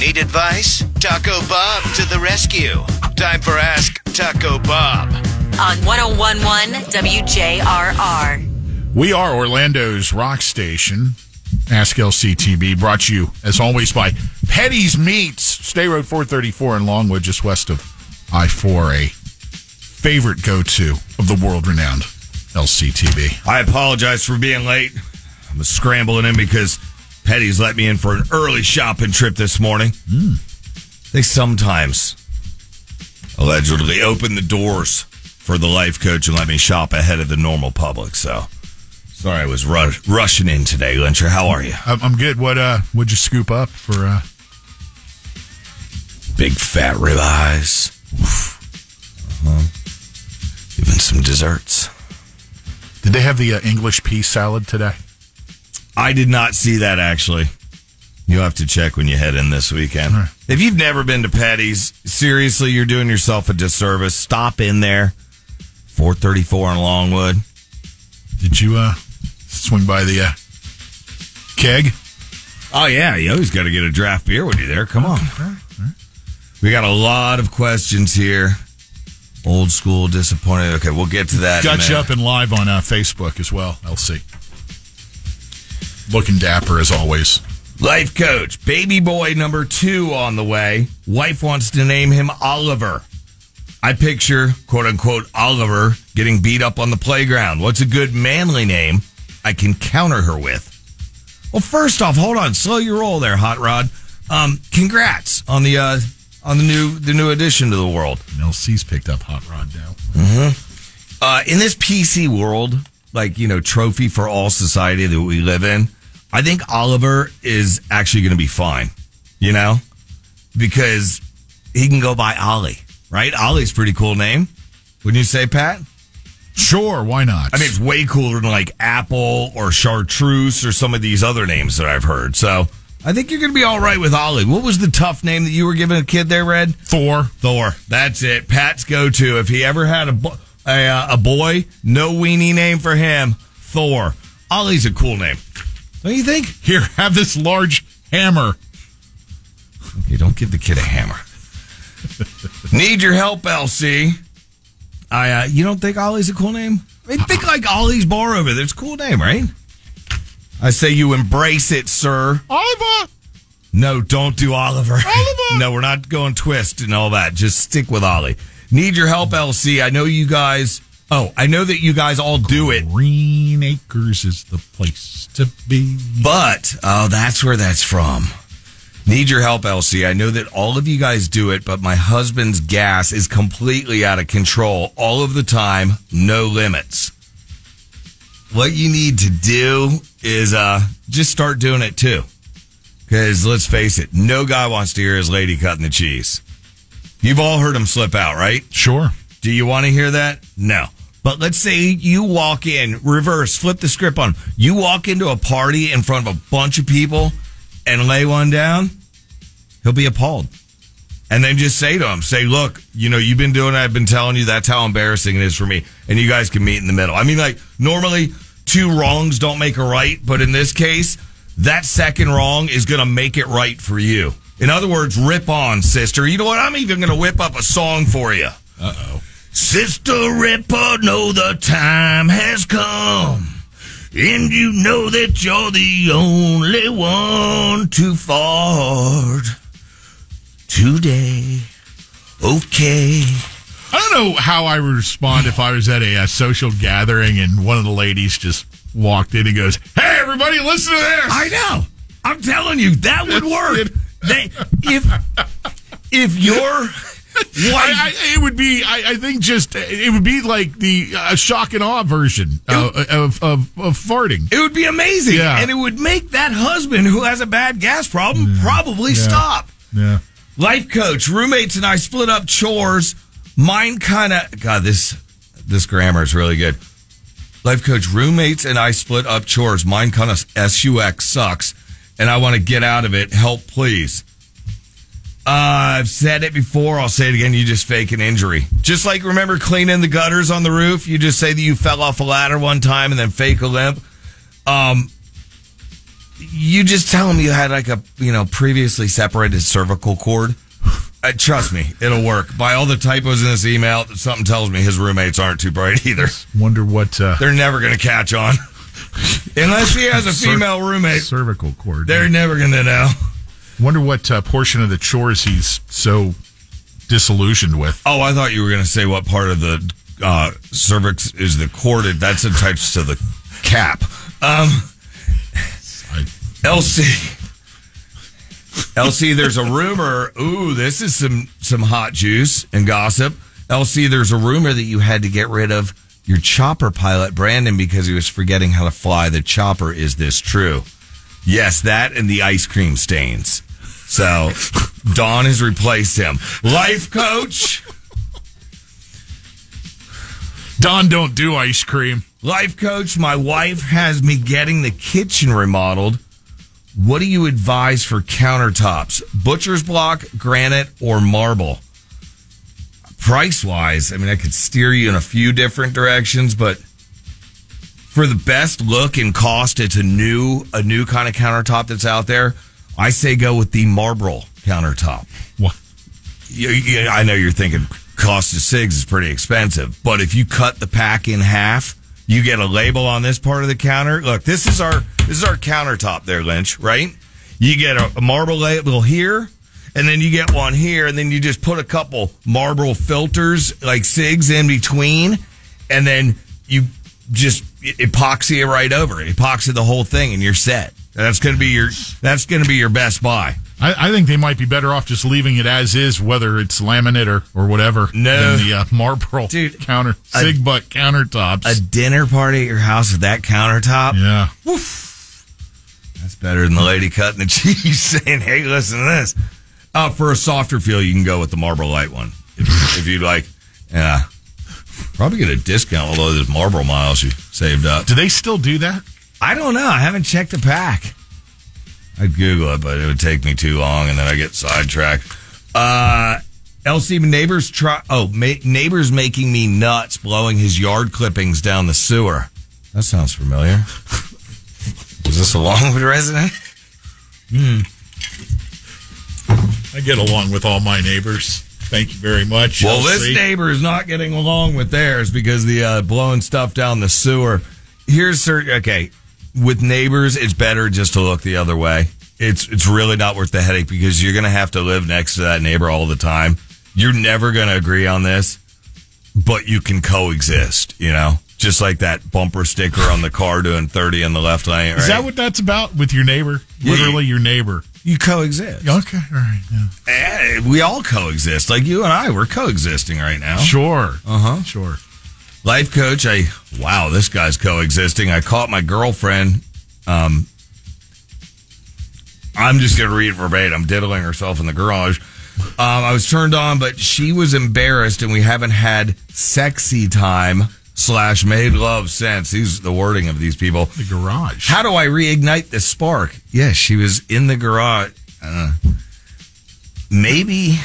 Need advice? Taco Bob to the rescue. Time for Ask Taco Bob. On 101.1 WJRR. We are Orlando's rock station. Ask LCTB, brought to you, as always, by Petty's Meats, State Road 434 in Longwood, just west of I-4, a favorite go-to of the world-renowned LCTB. I apologize for being late. I was scrambling in because Petty's let me in for an early shopping trip this morning. They sometimes allegedly open the doors for the Life Coach and let me shop ahead of the normal public, so... Sorry, I was rushing in today, Lyncher. How are you? I'm good. What'd you scoop up for? Big fat ribeyes. Even some desserts. Did they have the English pea salad today? I did not see that, actually. You'll have to check when you head in this weekend. Right. If you've never been to Petty's, seriously, you're doing yourself a disservice. Stop in there. 434 in Longwood. Did you swing by the keg? Oh, yeah. You always got to get a draft beer when you're there. Come on. Right. We got a lot of questions here. Old school, disappointed. Okay, we'll get to that. Got you up and live on Facebook as well, LC. Looking dapper as always. Life Coach, baby boy number 2 on the way. Wife wants to name him Oliver. I picture, quote-unquote, Oliver getting beat up on the playground. What's a good manly name I can counter her with? Well, first off, hold on. Slow your roll there, Hot Rod. Congrats on the new addition to the world. LC's picked up Hot Rod now. Mm-hmm. In this PC world, like, trophy for all society that we live in, I think Oliver is actually going to be fine, because he can go by Ollie. Right? Ollie's a pretty cool name. Wouldn't you say, Pat? Sure, why not? I mean, it's way cooler than like Apple or Chartreuse or some of these other names that I've heard. So I think you're going to be all right with Ollie. What was the tough name that you were giving a kid there, Red? Thor. That's it. Pat's go-to. If he ever had a boy, no weenie name for him. Thor. Ollie's a cool name. Don't you think? Here, have this large hammer. Okay, don't give the kid a hammer. Need your help, LC. You don't think Ollie's a cool name? I mean, think like Ollie's Bar over there. It's a cool name, right? I say you embrace it, sir. Oliver. No, don't do Oliver. Oliver. No, we're not going twist and all that. Just stick with Ollie. Need your help, LC. I know that you guys all do it. Green Acres is the place to be. But, that's where that's from. Need your help, LC. I know that all of you guys do it, but my husband's gas is completely out of control all of the time, no limits. What you need to do is just start doing it too. Because let's face it, no guy wants to hear his lady cutting the cheese. You've all heard him slip out, right? Sure. Do you want to hear that? No. But let's say you walk in, reverse, flip the script on. You walk into a party in front of a bunch of people and lay one down, he'll be appalled. And then just say to him, look, you've been doing it. I've been telling you that's how embarrassing it is for me. And you guys can meet in the middle. I mean, like, normally 2 wrongs don't make a right. But in this case, that second wrong is going to make it right for you. In other words, rip on, sister. You know what? I'm even going to whip up a song for you. Uh-oh. Sister Ripper, know the time has come. And you know that you're the only one to fart today. Okay. I don't know how I would respond if I was at a social gathering and one of the ladies just walked in and goes, "Hey, everybody, listen to this." I know. I'm telling you, that would work. If your it would be. I think just it would be like the shock and awe version of farting. It would be amazing, and it would make that husband who has a bad gas problem probably stop. Yeah. Life Coach, roommates and I split up chores. Mine kind of this grammar is really good. Life Coach, roommates and I split up chores. Mine kind of SUX sucks, and I want to get out of it. Help, please. I've said it before. I'll say it again. You just fake an injury. Just like, remember cleaning the gutters on the roof? You just say that you fell off a ladder one time and then fake a limp. you just tell them you had like a previously separated cervical cord. Trust me, it'll work. By all the typos in this email, something tells me his roommates aren't too bright either. Wonder what they're never going to catch on, unless he has a female roommate. Cervical cord. They're never going to know. Wonder what portion of the chores he's so disillusioned with. Oh, I thought you were going to say what part of the cervix is the cord. That's attached to the cap. LC, there's a rumor. Ooh, this is some hot juice and gossip. LC, there's a rumor that you had to get rid of your chopper pilot, Brandon, because he was forgetting how to fly the chopper. Is this true? Yes, that and the ice cream stains. So, Dawn has replaced him. Life Coach. Dawn don't do ice cream. Life Coach, my wife has me getting the kitchen remodeled. What do you advise for countertops? Butcher's block, granite, or marble? Price-wise, I mean, I could steer you in a few different directions, but for the best look and cost, it's a new kind of countertop that's out there. I say go with the marble countertop. What? I know you're thinking cost of SIGs is pretty expensive, but if you cut the pack in half, you get a label on this part of the counter. Look, this is our countertop there, Lynch, right? You get a marble label here, and then you get one here, and then you just put a couple marble filters, like SIGs, in between, and then you just epoxy it right over it. Epoxy the whole thing, and you're set. That's going to be your best buy. I think they might be better off just leaving it as is, whether it's laminate or whatever. No. Than the marble SIG butt countertops. A dinner party at your house with that countertop? Yeah. Woof. That's better than the lady cutting the cheese saying, hey, listen to this. For a softer feel, you can go with the Marlboro Light one. If you'd like. Yeah. Probably get a discount with all those Marlboro miles you saved up. Do they still do that? I don't know. I haven't checked the pack. I'd Google it, but it would take me too long, and then I get sidetracked. LC, neighbors making me nuts, blowing his yard clippings down the sewer. That sounds familiar. Is this a Longwood resident? I get along with all my neighbors. Thank you very much. Well, LC. This neighbor is not getting along with theirs because the blowing stuff down the sewer. Okay. With neighbors, it's better just to look the other way. It's really not worth the headache because you're going to have to live next to that neighbor all the time. You're never going to agree on this, but you can coexist, just like that bumper sticker on the car doing 30 in the left lane. Right? Is that what that's about with your neighbor? Literally your neighbor. You coexist. Okay, all right. Yeah. We all coexist. Like you and I, we're coexisting right now. Sure. Sure. Life Coach, wow, this guy's coexisting. I caught my girlfriend. I'm just going to read it verbatim, diddling herself in the garage. I was turned on, but she was embarrassed, and we haven't had sexy time / made love since. These the wording of these people. The garage. How do I reignite the spark? Yes, she was in the garage. Maybe...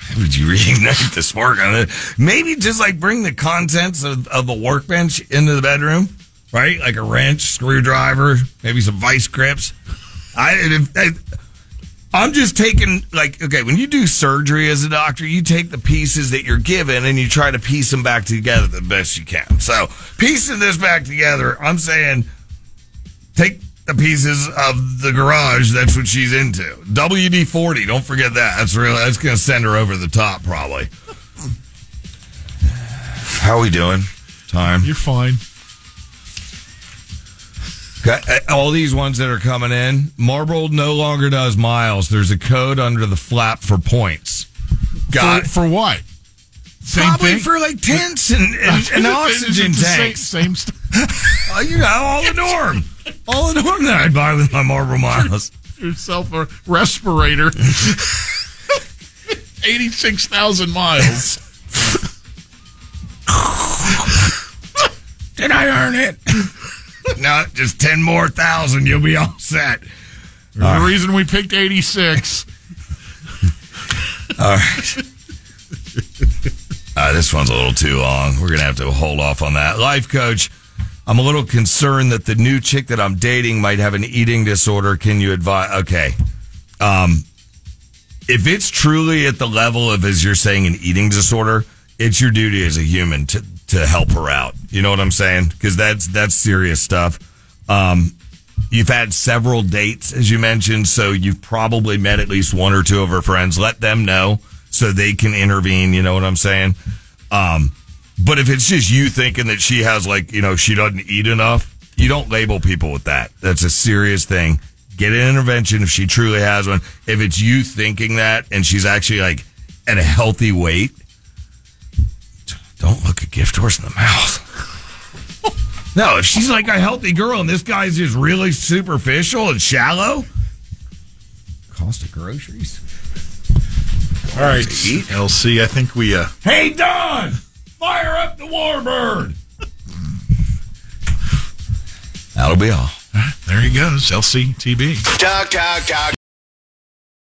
How would you reignite the spark on it? Maybe just like bring the contents of a workbench into the bedroom, right? Like a wrench, screwdriver, maybe some vice grips. I'm just taking, when you do surgery as a doctor, you take the pieces that you're given and you try to piece them back together the best you can. So, piecing this back together, I'm saying take the pieces of the garage. That's what she's into. WD-40. Don't forget that. That's going to send her over the top, probably. How are we doing? Time. You're fine. All these ones that are coming in. Marlboro no longer does miles. There's a code under the flap for points. For what? Same Probably thing? for like tents and oxygen tanks. Same stuff. All the norm. All the norm that I buy with my Marlboro miles. Yourself a respirator. 86,000 miles. Did I earn it? No, just 10 more thousand. You'll be all set. There's a reason we picked 86. All right. This one's a little too long. We're going to have to hold off on that. Life Coach, I'm a little concerned that the new chick that I'm dating might have an eating disorder. Can you advise? Okay. If it's truly at the level of, as you're saying, an eating disorder, it's your duty as a human to help her out. You know what I'm saying? Because that's serious stuff. You've had several dates, as you mentioned, so you've probably met at least one or two of her friends. Let them know so they can intervene. You know what I'm saying? But if it's just you thinking that she has, like, you know, she doesn't eat enough, you don't label people with that. That's a serious thing. Get an intervention if she truly has one. If it's you thinking that and she's actually, like, at a healthy weight, don't look a gift horse in the mouth. No, if she's like a healthy girl and this guy's just really superficial and shallow, cost of groceries. All right, LC, I think we... Hey, Don! Fire up the Warbird! That'll be all. There he goes, LCTB. Talk, talk, talk,